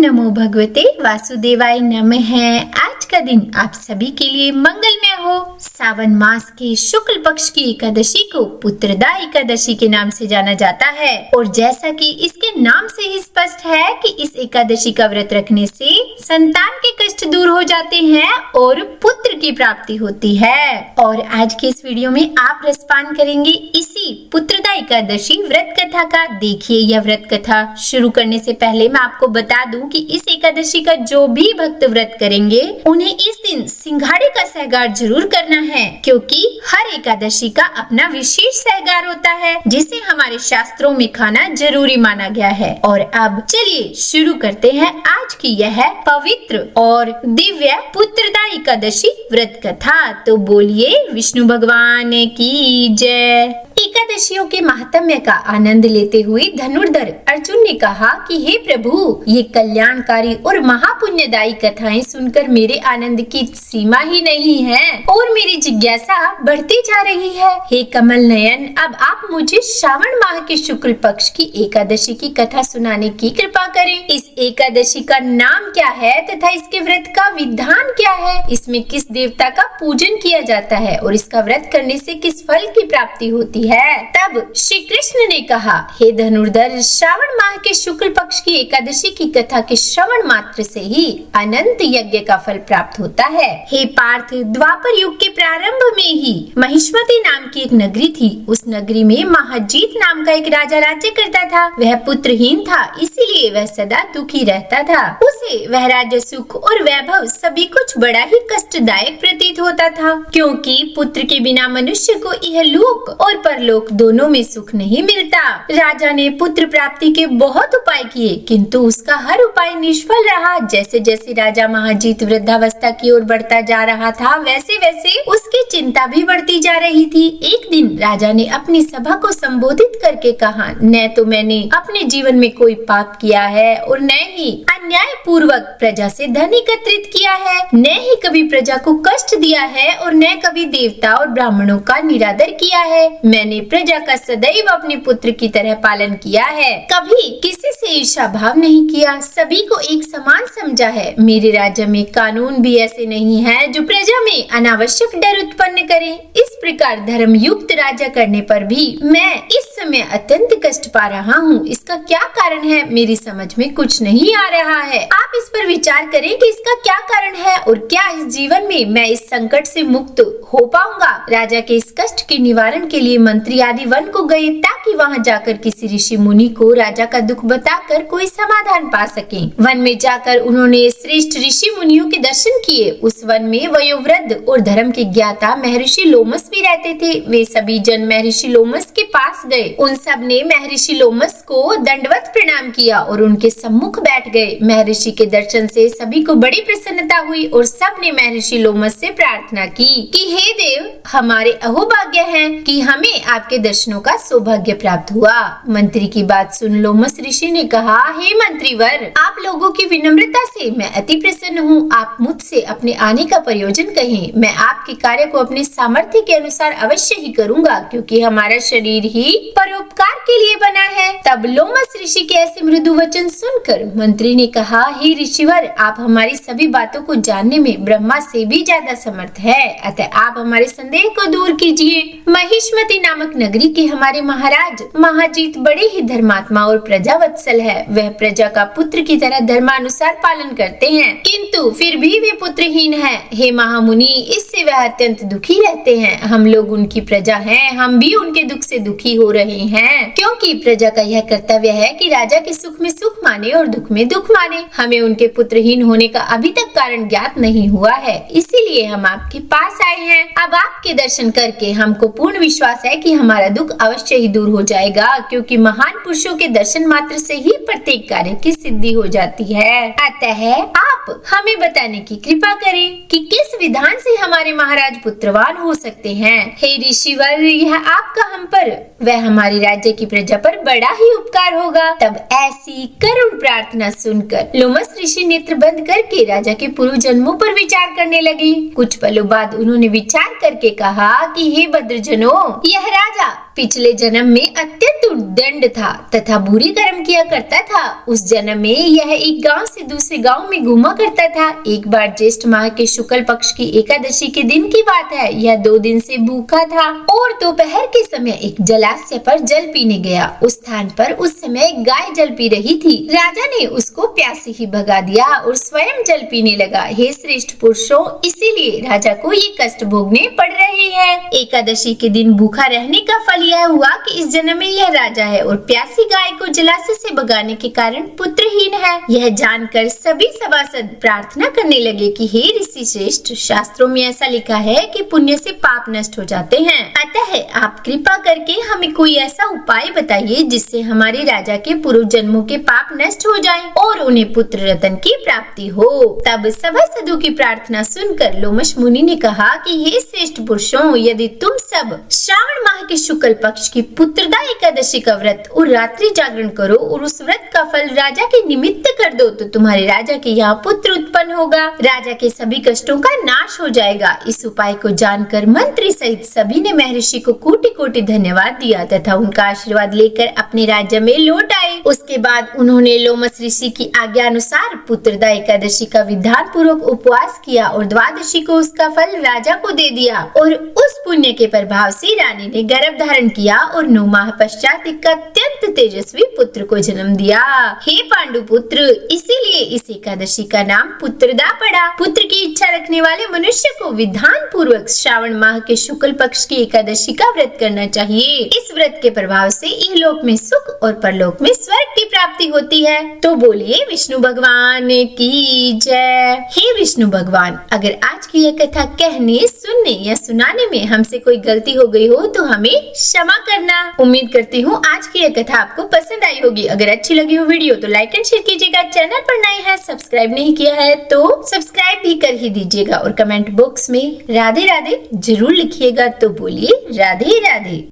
नमो भगवते वासुदेवाय नमः। आज का दिन आप सभी के लिए मंगलमय हो। सावन मास के शुक्ल पक्ष की एकादशी को पुत्रदा एकादशी के नाम से जाना जाता है और जैसा कि इसके नाम से ही स्पष्ट है कि इस एकादशी का व्रत रखने से संतान के कष्ट दूर हो जाते हैं और पुत्र की प्राप्ति होती है। और आज के इस वीडियो में आप रसपान करेंगे इसी पुत्रदा एकादशी व्रत कथा का। देखिए, यह व्रत कथा शुरू करने से पहले मैं आपको बता दूं कि इस एकादशी का जो भी भक्त व्रत करेंगे उन्हें इस दिन सिंघाड़े का सहगार जरूर करना है, क्योंकि हर एकादशी का अपना विशेष सहगार होता है जिसे हमारे शास्त्रों में खाना जरूरी माना गया है। और अब चलिए शुरू करते हैं आज की यह पवित्र और दिव्य पुत्रदा एकादशी व्रत कथा। तो बोलिए विष्णु भगवान की जय। एकादशियों के महात्म्य का आनंद लेते हुए धनुर्धर अर्जुन ने कहा कि हे प्रभु, ये कल्याणकारी और महापुण्यदायी कथाएं सुनकर मेरे आनंद की सीमा ही नहीं है और मेरी जिज्ञासा बढ़ती जा रही है। हे कमल नयन, अब आप मुझे श्रावण माह के शुक्ल पक्ष की एकादशी की कथा सुनाने की कृपा करें। इस एकादशी का नाम क्या है तथा इसके व्रत का विधान क्या है, इसमें किस देवता का पूजन किया जाता है और इसका व्रत करने से किस फल की प्राप्ति होती है। तब श्री कृष्ण ने कहा, हे धनुर्धर, श्रावण माह के शुक्ल पक्ष की एकादशी की कथा के श्रवण मात्र से ही अनंत यज्ञ का फल प्राप्त होता है। हे पार्थ, द्वापर युग के प्रारंभ में ही महिष्मती नाम की एक नगरी थी। उस नगरी में महाजीत नाम का एक राजा राज्य करता था। वह पुत्रहीन था, इसीलिए वह सदा दुखी रहता था। उसे वह राज्य सुख और वैभव सभी कुछ बड़ा ही कष्टदायक प्रतीत होता था, क्योंकि पुत्र के बिना मनुष्य को इहलोक और परलोक दोनों में सुख नहीं मिलता। राजा ने पुत्र प्राप्ति के बहुत उपाय किए, किंतु उसका हर उपाय निष्फल रहा। जैसे जैसे राजा महाजीत वृद्धावस्था की ओर बढ़ता जा रहा था, वैसे वैसे उसकी चिंता भी बढ़ती जा रही थी। एक दिन राजा ने अपनी सभा को संबोधित करके कहा, न तो मैंने अपने जीवन में कोई पाप किया है और न ही अन्याय पूर्वक प्रजा से धन एकत्रित किया है, न ही कभी प्रजा को कष्ट दिया है और न कभी देवता और ब्राह्मणों का निरादर किया है। मैंने प्रजा का सदैव अपने पुत्र की तरह पालन किया है, कभी किसी से ईर्ष्या भाव नहीं किया, सभी को एक समान समझा है। मेरे राज्य में कानून भी ऐसे नहीं है जो प्रजा में अनावश्यक डर उत्पन्न करे। इस प्रकार धर्म युक्त राजा करने पर भी मैं इस समय अत्यंत कष्ट पा रहा हूँ। इसका क्या कारण है, मेरी समझ में कुछ नहीं आ रहा है। आप इस पर विचार करें कि इसका क्या कारण है और क्या इस जीवन में मैं इस संकट से मुक्त हो पाऊंगा। राजा के इस कष्ट के निवारण के लिए मंत्री आदि वन को गए, ताकि वहां जाकर किसी ऋषि मुनि को राजा का दुख बताकर कोई समाधान पा सके। वन में जाकर उन्होंने श्रेष्ठ ऋषि मुनियों के दर्शन किए। उस वन में वयोवृद्ध और धर्म के ज्ञाता महर्षि लोमस भी रहते थे। वे सभी जन महर्षि लोमस के पास गए। उन सब ने महर्षि लोमस को दंडवत प्रणाम किया और उनके सम्मुख बैठ गए। महर्षि के दर्शन से सभी को बड़ी प्रसन्नता हुई और सब ने महर्षि लोमस से प्रार्थना की कि हे देव, हमारे अहोभाग्य है कि हमें आपके दर्शनों का सौभाग्य प्राप्त हुआ। मंत्री की बात सुन लोमस ऋषि ने कहा, हे मंत्रीवर, आप लोगों की विनम्रता से मैं अति प्रसन्न हूँ। आप मुझसे अपने आने का प्रयोजन कहें। मैं आपके कार्य को अपने सामर्थ्य के अनुसार अवश्य ही करूँगा, क्योंकि हमारा शरीर ही परोपकार के लिए बना है। तब लोमस ऋषि के ऐसे मृदु वचन सुनकर मंत्री ने कहा, हे ऋषिवर, आप हमारी सभी बातों को जानने में ब्रह्मा से भी ज्यादा समर्थ है, अतः आप हमारे संदेह को दूर कीजिए। महिष्मती नामक नगरी के हमारे महाराज महाजीत बड़े ही धर्मात्मा और प्रजावत्सल है। वह प्रजा का पुत्र की तरह धर्मानुसार पालन करते हैं, किंतु फिर भी वे पुत्रहीन है। हे महामुनि, इससे वह अत्यंत दुखी रहते हैं। हम लोग उनकी प्रजा हैं, हम भी उनके दुख से दुखी हो रहे हैं, क्योंकि प्रजा का यह कर्तव्य है कि राजा के सुख में सुख माने और दुख में दुख माने। हमें उनके पुत्रहीन होने का अभी तक कारण ज्ञात नहीं हुआ है, इसीलिए हम आपके पास आए हैं। अब आपके दर्शन करके हमको पूर्ण विश्वास है कि हमारा दुख अवश्य ही दूर हो जाएगा, क्योंकि महान पुरुषों के दर्शन मात्र से ही प्रत्येक कार्य की सिद्धि हो जाती है। अतः आप हमें बताने की कृपा करें कि किस विधान से हमारे महाराज पुत्रवान हो सकते हैं। हे ऋषिवर, यह आपका हम पर वह हमारे राज्य की प्रजा पर बड़ा ही उपकार होगा। तब ऐसी करुण प्रार्थना सुनकर लोमस ऋषि नेत्र बंद करके राजा के पूर्व जन्मों पर विचार करने लगे। कुछ पलों बाद उन्होंने विचार करके कहा कि हे भद्रजनों, यह राजा पिछले जन्म में अत्यंत उद्दंड था तथा बुरे कर्म किया करता था। उस जन्म में यह एक गांव से दूसरे गांव में घूमा करता था। एक बार ज्येष्ठ माह के शुक्ल पक्ष की एकादशी के दिन की बात है। यह 2 दिन से भूखा था और दोपहर के समय एक जलाशय पर जल पीने गया। उस स्थान पर उस समय एक गाय जल पी रही थी। राजा ने उसको प्यासे ही भगा दिया और स्वयं जल पीने लगा। हे श्रेष्ठ पुरुषों, इसीलिए राजा को ये कष्ट भोगने पड़ रहे हैं। एकादशी के दिन भूखा रहने का फल यह हुआ कि इस जन्म में यह राजा है और प्यासी गाय को जलाशय से भगाने के कारण पुत्रहीन है। यह जानकर सभी सभासद प्रार्थना करने लगे कि हे ऋषि श्रेष्ठ, शास्त्रों में ऐसा लिखा है कि पुण्य से पाप नष्ट हो जाते हैं। अतः आप कृपा करके हमें कोई ऐसा उपाय बताइए जिससे हमारे राजा के पूर्व जन्मों के पाप नष्ट हो जाएं और उन्हें पुत्र रत्न की प्राप्ति हो। तब सभासदों की प्रार्थना सुनकर लोमश मुनि ने कहा कि हे श्रेष्ठ पुरुषों, यदि तुम सब श्रावण माह के शुक्ल पक्ष की पुत्रदा एकादशी का व्रत और रात्रि जागरण करो और उस व्रत का फल राजा के निमित्त कर दो तो तुम्हारे राजा के यहाँ पुत्र उत्पन्न होगा। राजा के सभी कष्टों का नाश हो जाएगा। इस उपाय को जानकर मंत्री सहित सभी ने महर्षि को कोटि कोटि धन्यवाद दिया तथा उनका आशीर्वाद लेकर अपने राज्य में लौट आए। उसके बाद उन्होंने लोमस ऋषि की आज्ञा अनुसार पुत्रदा एकादशी का विधान पूर्वक उपवास किया और द्वादशी को उसका फल राजा को दे दिया और उस पुण्य के प्रभाव से रानी ने गर्भ धारण किया और 9 माह पश्चात एक अत्यंत तेजस्वी पुत्र को जन्म दिया। हे पांडु पुत्र, इसीलिए इस एकादशी का नाम पुत्रदा पड़ा। पुत्र की इच्छा रखने वाले मनुष्य को विधान पूर्वक श्रावण माह के शुक्ल पक्ष की एकादशी का व्रत करना चाहिए। इस व्रत के प्रभाव से इहलोक में सुख और परलोक में स्वर्ग की प्राप्ति होती है। तो बोलिए विष्णु भगवान की जय। हे विष्णु भगवान, अगर आज की यह कथा कहने, सुनने या सुनाने में हमसे कोई गलती हो गई हो तो हमें क्षमा करना। उम्मीद करती हूँ आज की यह कथा आपको पसंद आई होगी। अगर अच्छी लगी हो वीडियो तो लाइक एंड शेयर कीजिएगा। चैनल पर नए हैं, सब्सक्राइब नहीं किया है तो सब्सक्राइब भी कर ही दीजिएगा और कमेंट बॉक्स में राधे राधे जरूर लिखिएगा। तो बोलिए राधे राधे।